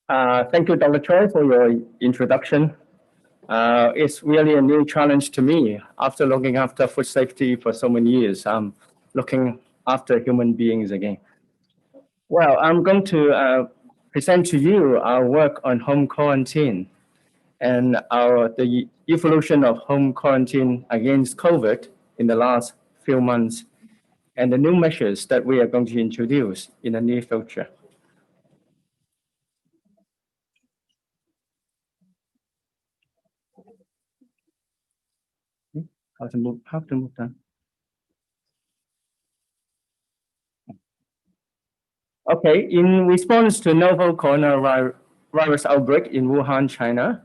Thank you, Dr. Choi, for your introduction. It's really a new challenge to me. After looking after food safety for so many years, I'm looking after human beings again. Well, I'm going to present to you our work on home quarantine and the evolution of home quarantine against COVID in the last few months and the new measures that we are going to introduce in the near future. How to move down? Okay, in response to novel coronavirus outbreak in Wuhan, China,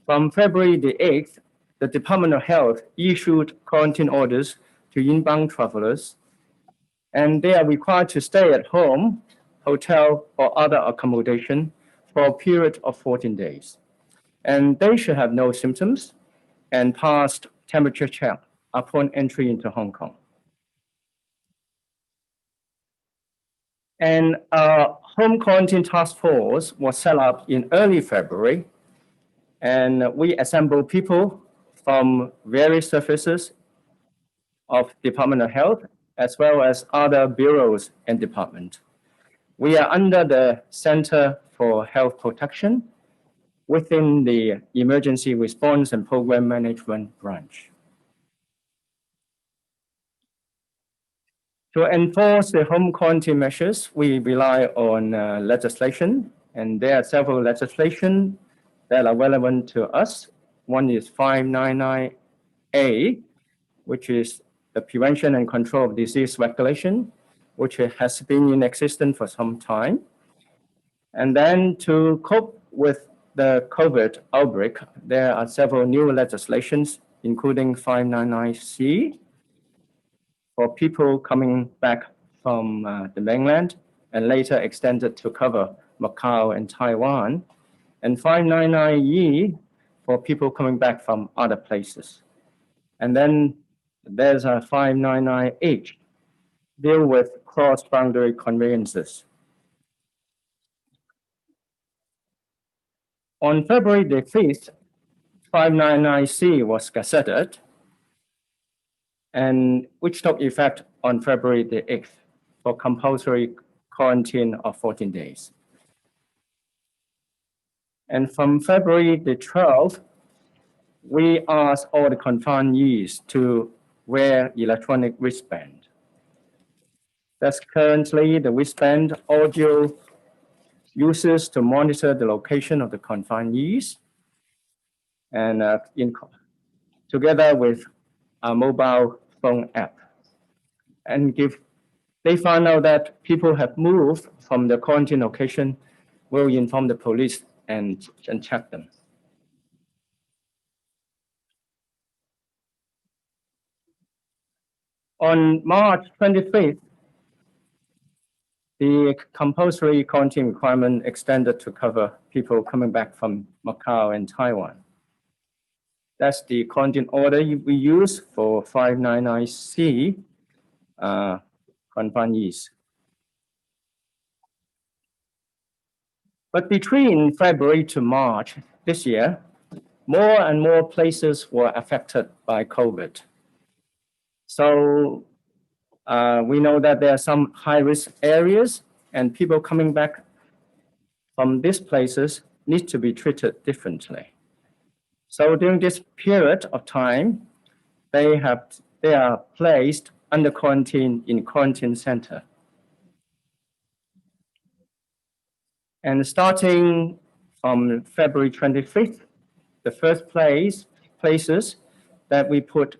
from February the 8th, the Department of Health issued quarantine orders to inbound travelers, and they are required to stay at home, hotel, or other accommodation for a period of 14 days. And they should have no symptoms and pass temperature check upon entry into Hong Kong. And a home quarantine task force was set up in early February, and we assembled people from various services of Department of Health, as well as other bureaus and departments. We are under the Center for Health Protection within the Emergency Response and Program Management branch. To enforce the home quarantine measures, we rely on legislation, and there are several legislation that are relevant to us. One is 599A, which is the Prevention and Control of Disease Regulation, which has been in existence for some time. And then to cope with the COVID outbreak, there are several new legislations, including 599C, for people coming back from the mainland and later extended to cover Macau and Taiwan, and 599E for people coming back from other places. And then there's a 599H, deal with cross-boundary conveyances. On February the 5th, 599C was gazetted, and which took effect on February the 8th for compulsory quarantine of 14 days. And from February the 12th, we asked all the confinees to wear electronic wristband. That's currently the wristband audio uses to monitor the location of the confinees, and together with a mobile phone app. And if they find out that people have moved from the quarantine location, we'll inform the police and check them. On March 25th, the compulsory quarantine requirement extended to cover people coming back from Macau and Taiwan. That's the quarantine order we use for 599C confinees. But between February to March this year, more and more places were affected by COVID. So we know that there are some high-risk areas, and people coming back from these places need to be treated differently. So during this period of time, they are placed under quarantine in quarantine center. And starting from February 25th, the first places that we put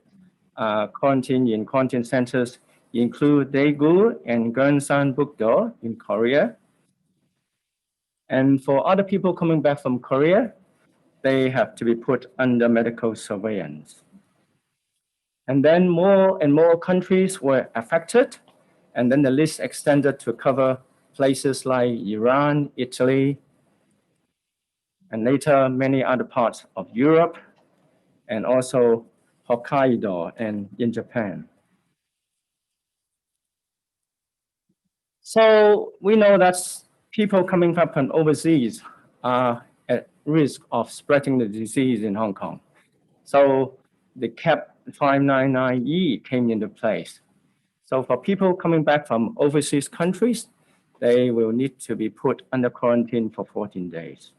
quarantine in quarantine centers include Daegu and Gyeongsangbuk-do in Korea. And for other people coming back from Korea, they have to be put under medical surveillance. And then more and more countries were affected, and then the list extended to cover places like Iran, Italy, and later many other parts of Europe, and also Hokkaido and in Japan. So we know that people coming from overseas are at risk of spreading the disease in Hong Kong. So the Cap 599E came into place. So for people coming back from overseas countries, they will need to be put under quarantine for 14 days.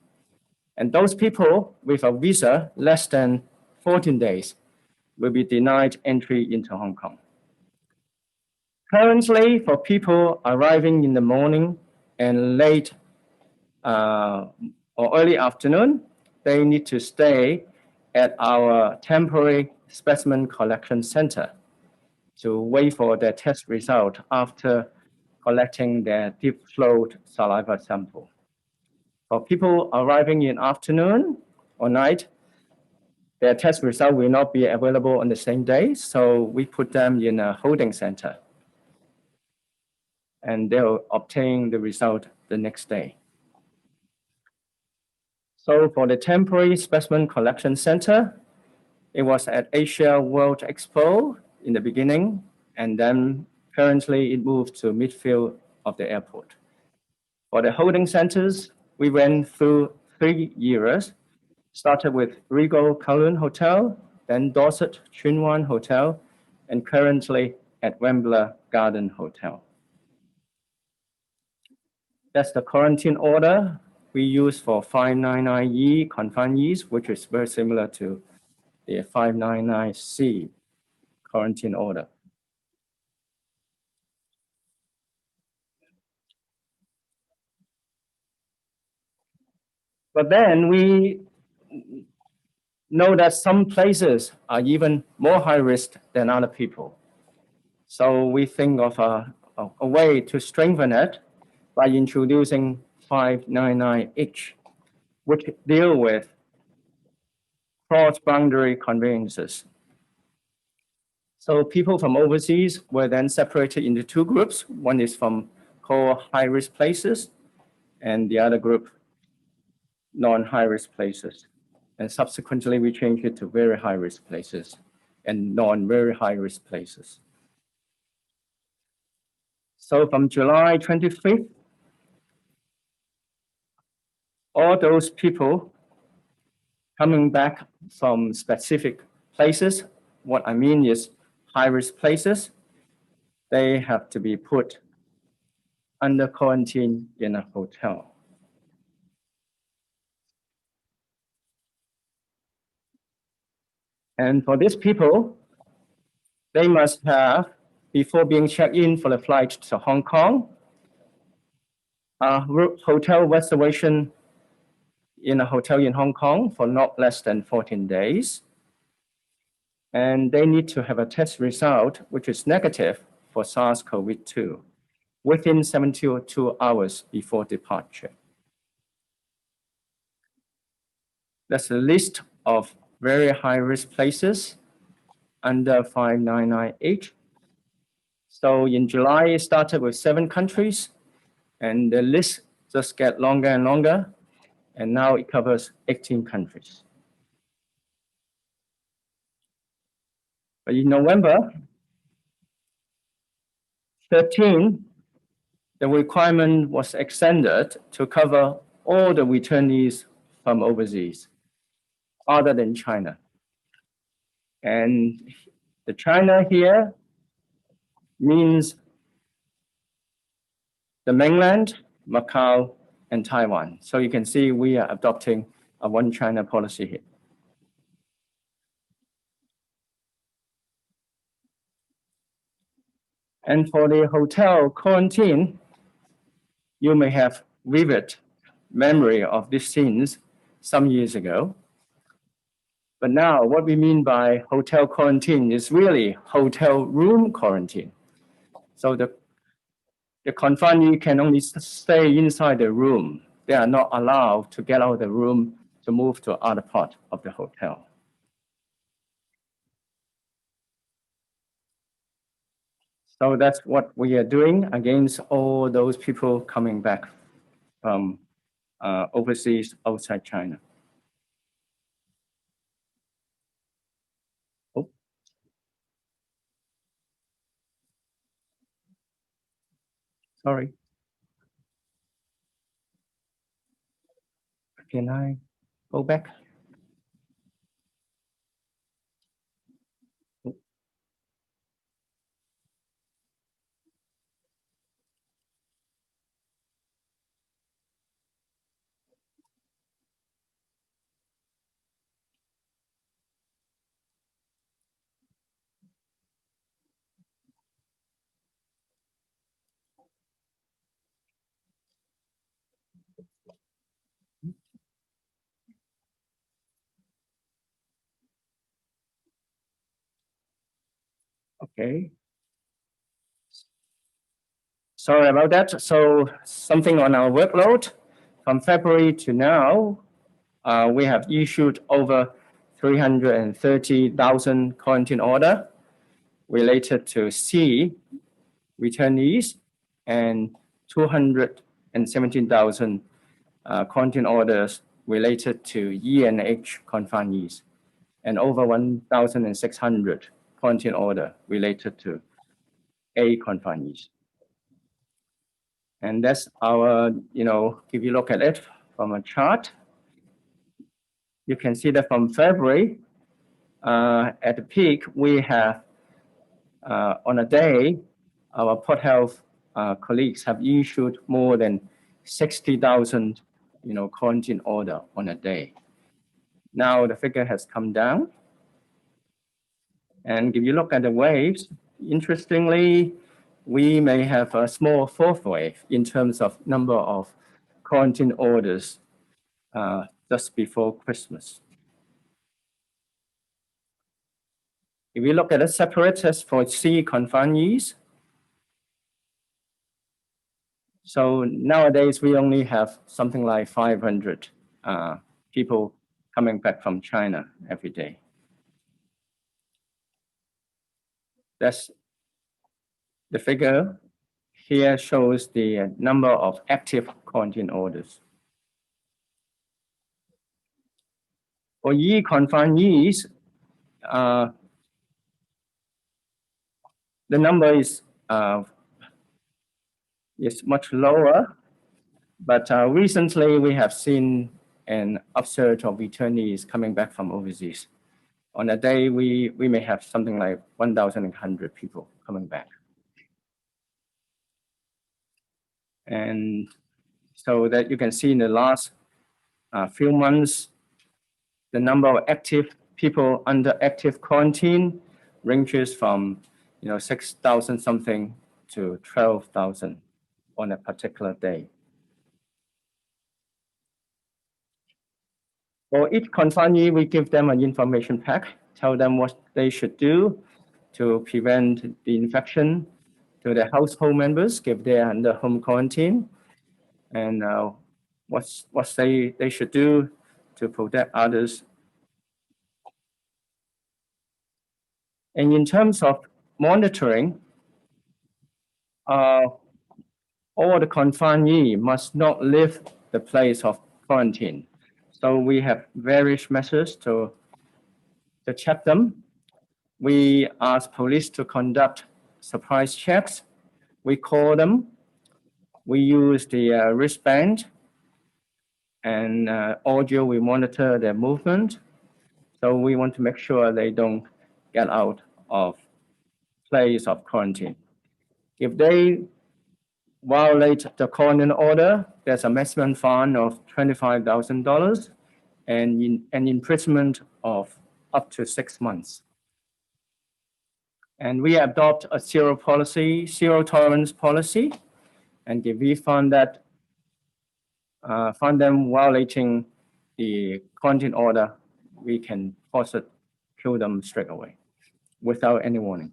And those people with a visa less than 14 days will be denied entry into Hong Kong. Currently, for people arriving in the morning and late or early afternoon, they need to stay at our temporary specimen collection center to wait for their test result after collecting their deep flowed saliva sample. For people arriving in afternoon or night, their test result will not be available on the same day, so we put them in a holding center and they'll obtain the result the next day. So for the temporary specimen collection center, it was at Asia World Expo in the beginning, and then currently it moved to midfield of the airport. For the holding centers, we went through 3 years, started with Regal Kowloon Hotel, then Dorset Tsuen Wan Hotel, and currently at Wembley Garden Hotel. That's the quarantine order we use for 599E confinees, which is very similar to the 599C quarantine order. But then we know that some places are even more high risk than other people. So we think of a way to strengthen it by introducing 599H, which deal with cross-boundary conveyances. So people from overseas were then separated into two groups. One is from core high-risk places, and the other group, non-high-risk places. And subsequently, we changed it to very high-risk places and non-very high-risk places. So from July 25th, all those people coming back from specific places, what I mean is high-risk places, they have to be put under quarantine in a hotel. And for these people, they must have, before being checked in for the flight to Hong Kong, a hotel reservation in a hotel in Hong Kong for not less than 14 days. And they need to have a test result, which is negative for SARS-CoV-2 within 72 hours before departure. That's a list of very high-risk places under 599H. So in July, it started with 7 countries, and the list just get longer and longer, and now it covers 18 countries. But in November 13, the requirement was extended to cover all the returnees from overseas, other than China. And the China here means the mainland, Macau, and Taiwan. So you can see we are adopting a one China policy here. And for the hotel quarantine, you may have vivid memory of these scenes some years ago. But now what we mean by hotel quarantine is really hotel room quarantine. So the confinee can only stay inside the room. They are not allowed to get out of the room to move to other part of the hotel. So that's what we are doing against all those people coming back from overseas outside China. Oh, sorry. Can I go back? Okay. Sorry about that. So something on our workload. From February to now, we have issued over 330,000 quarantine order related to C returnees and 217,000 quarantine orders related to E and H consignees, and over 1,600 quarantine order related to A consignees. And that's our, if you look at it from a chart, you can see that from February, at the peak, we have, on a day, our Port Health colleagues have issued more than 60,000, quarantine order on a day. Now the figure has come down. And if you look at the waves, interestingly, we may have a small fourth wave in terms of number of quarantine orders just before Christmas. If we look at the separators for C consignees, so nowadays we only have something like 500 people coming back from China every day. That's the figure here shows the number of active quarantine orders. For E consignees, the number is much lower, but recently we have seen an upsurge of returnees coming back from overseas. On a day, we may have something like 1,100 people coming back. And so that you can see in the last few months, the number of active people under active quarantine ranges from 6,000 something to 12,000 on a particular day. For each consignee, we give them an information pack, tell them what they should do to prevent the infection to their household members if they are under home quarantine, and what they should do to protect others. And in terms of monitoring, all the consignee must not leave the place of quarantine. So we have various measures to check them. We ask police to conduct surprise checks. We call them. We use the wristband, and audio, we monitor their movement. So we want to make sure they don't get out of place of quarantine. If they violate the quarantine order, there's a maximum fine of $25,000 and an imprisonment of up to 6 months. And we adopt a zero tolerance policy. And if we find them violating the quarantine order, we can force it, kill them straight away without any warning.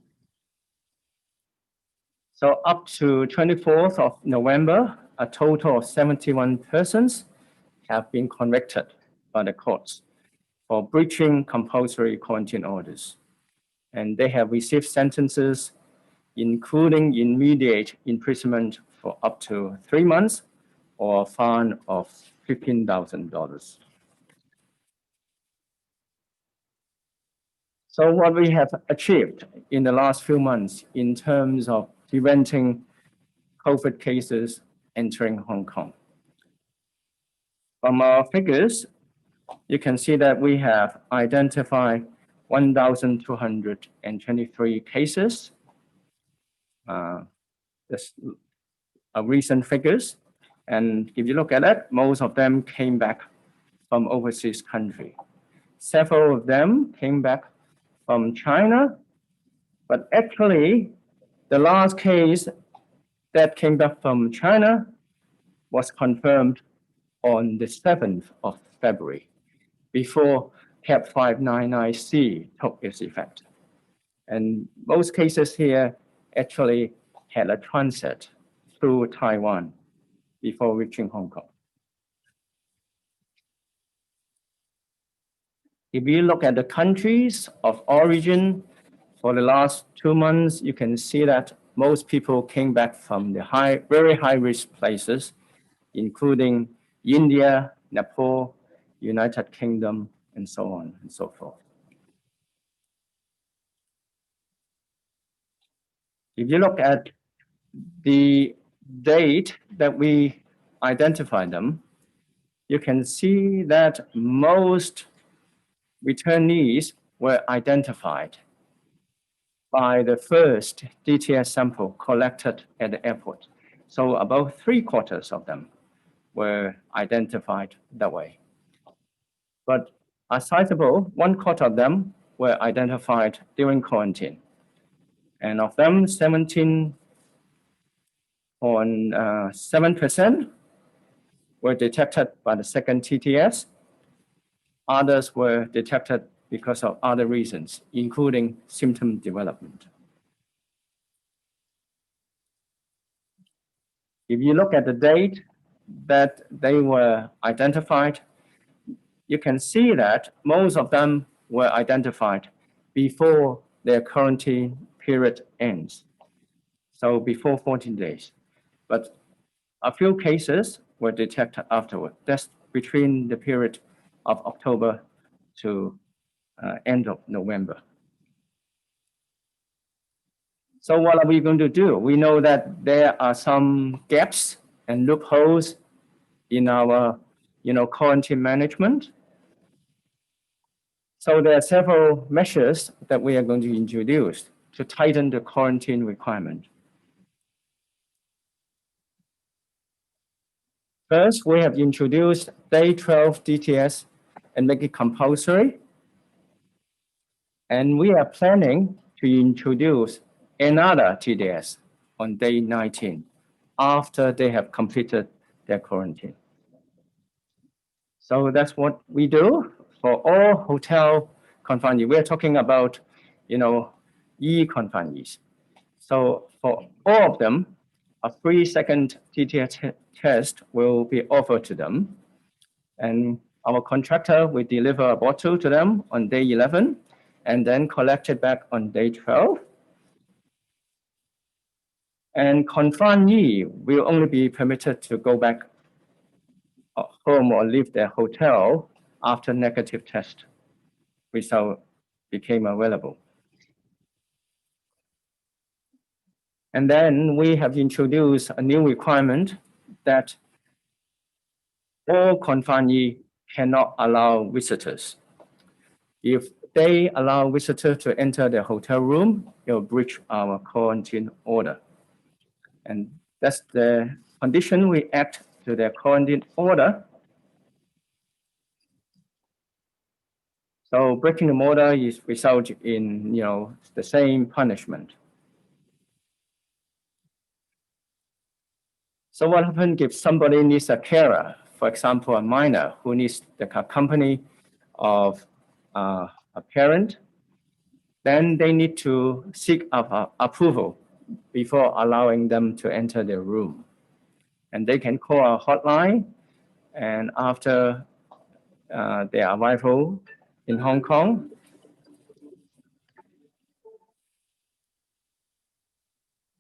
So up to 24th of November, a total of 71 persons have been convicted by the courts for breaching compulsory quarantine orders. And they have received sentences, including immediate imprisonment for up to 3 months or a fine of $15,000. So what we have achieved in the last few months in terms of preventing COVID cases entering Hong Kong. From our figures, you can see that we have identified 1,223 cases. This are recent figures. And if you look at it, most of them came back from overseas country. Several of them came back from China, but actually the last case that came back from China was confirmed on the 7th of February, before CAP 599C took its effect. And most cases here actually had a transit through Taiwan before reaching Hong Kong. If you look at the countries of origin for the last 2 months, you can see that most people came back from the very high risk places, including India, Nepal, United Kingdom, and so on and so forth. If you look at the date that we identified them, you can see that most returnees were identified by the first DTS sample collected at the airport. So about 3/4 of them were identified that way. But a sizable 1/4 of them were identified during quarantine. And of them, 17.7% were detected by the second TTS. Others were detected because of other reasons, including symptom development. If you look at the date that they were identified, you can see that most of them were identified before their quarantine period ends, so before 14 days. But a few cases were detected afterward. That's between the period of October to end of November. So what are we going to do? We know that there are some gaps and loopholes in our quarantine management. So there are several measures that we are going to introduce to tighten the quarantine requirement. First, we have introduced day 12 DTS and make it compulsory. And we are planning to introduce another TDS on day 19 after they have completed their quarantine. So that's what we do for all hotel confinees. We're talking about, e-confinees. So for all of them, a free second TTS test will be offered to them. And our contractor will deliver a bottle to them on day 11 and then collect it back on day 12. And confinee will only be permitted to go back home or leave their hotel after negative test result became available. And then we have introduced a new requirement that all confinee cannot allow visitors. If they allow visitors to enter their hotel room, it will breach our quarantine order. And that's the condition we act to their quarantine order. So breaking the order is result in the same punishment. So what happens if somebody needs a carer, for example, a minor who needs the company of a parent? Then they need to seek approval before allowing them to enter their room. And they can call a hotline, and after their arrival in Hong Kong,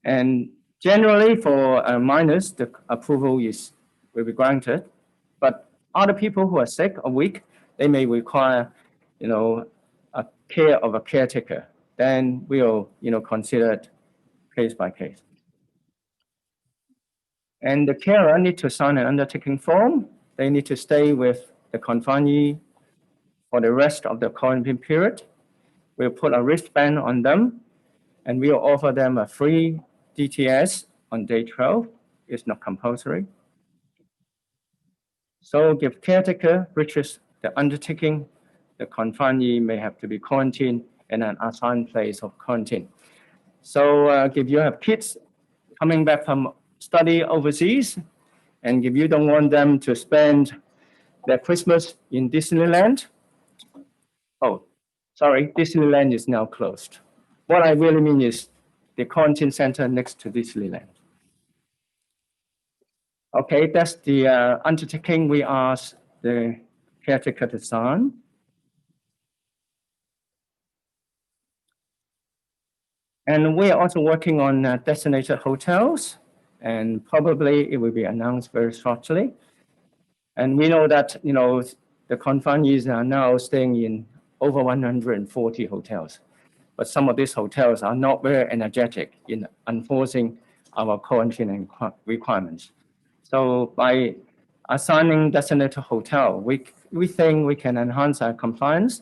and generally for minors, the approval will be granted. But other people who are sick or weak, they may require, a care of a caretaker. Then we'll, consider it case by case. And the carer needs to sign an undertaking form they need to stay with the consignee for the rest of the quarantine period. We'll put a wristband on them, and we'll offer them a free DTS on day 12. It's not compulsory. So if caretaker breaches the undertaking, the consignee may have to be quarantined in an assigned place of quarantine. So if you have kids coming back from study overseas, and if you don't want them to spend their Christmas in Disneyland, oh, sorry, Disneyland is now closed. What I really mean is the quarantine center next to Disneyland. Okay, that's the undertaking we asked the caretaker to sign. And we are also working on designated hotels, and probably it will be announced very shortly. And we know that, the consignees are now staying in over 140 hotels. But some of these hotels are not very energetic in enforcing our quarantine requirements. So by assigning designated hotel, we think we can enhance our compliance,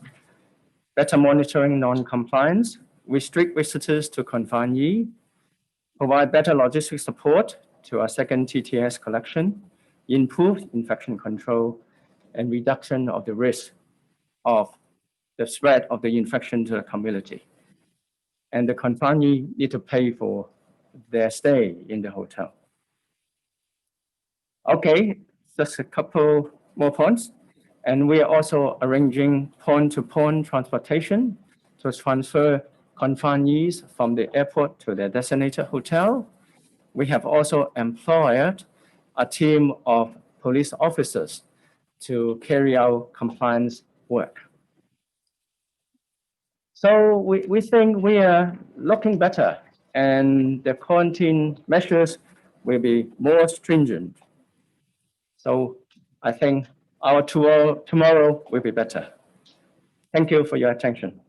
better monitoring non-compliance, restrict visitors to consignee, provide better logistic support to our second TTS collection, improve infection control, and reduction of the risk of the spread of the infection to the community. And the consignee need to pay for their stay in the hotel. Okay, just a couple more points. And we are also arranging point-to-point transportation to transfer consignees from the airport to their designated hotel. We have also employed a team of police officers to carry out compliance work. So we think we are looking better, and the quarantine measures will be more stringent. So I think our tomorrow will be better. Thank you for your attention.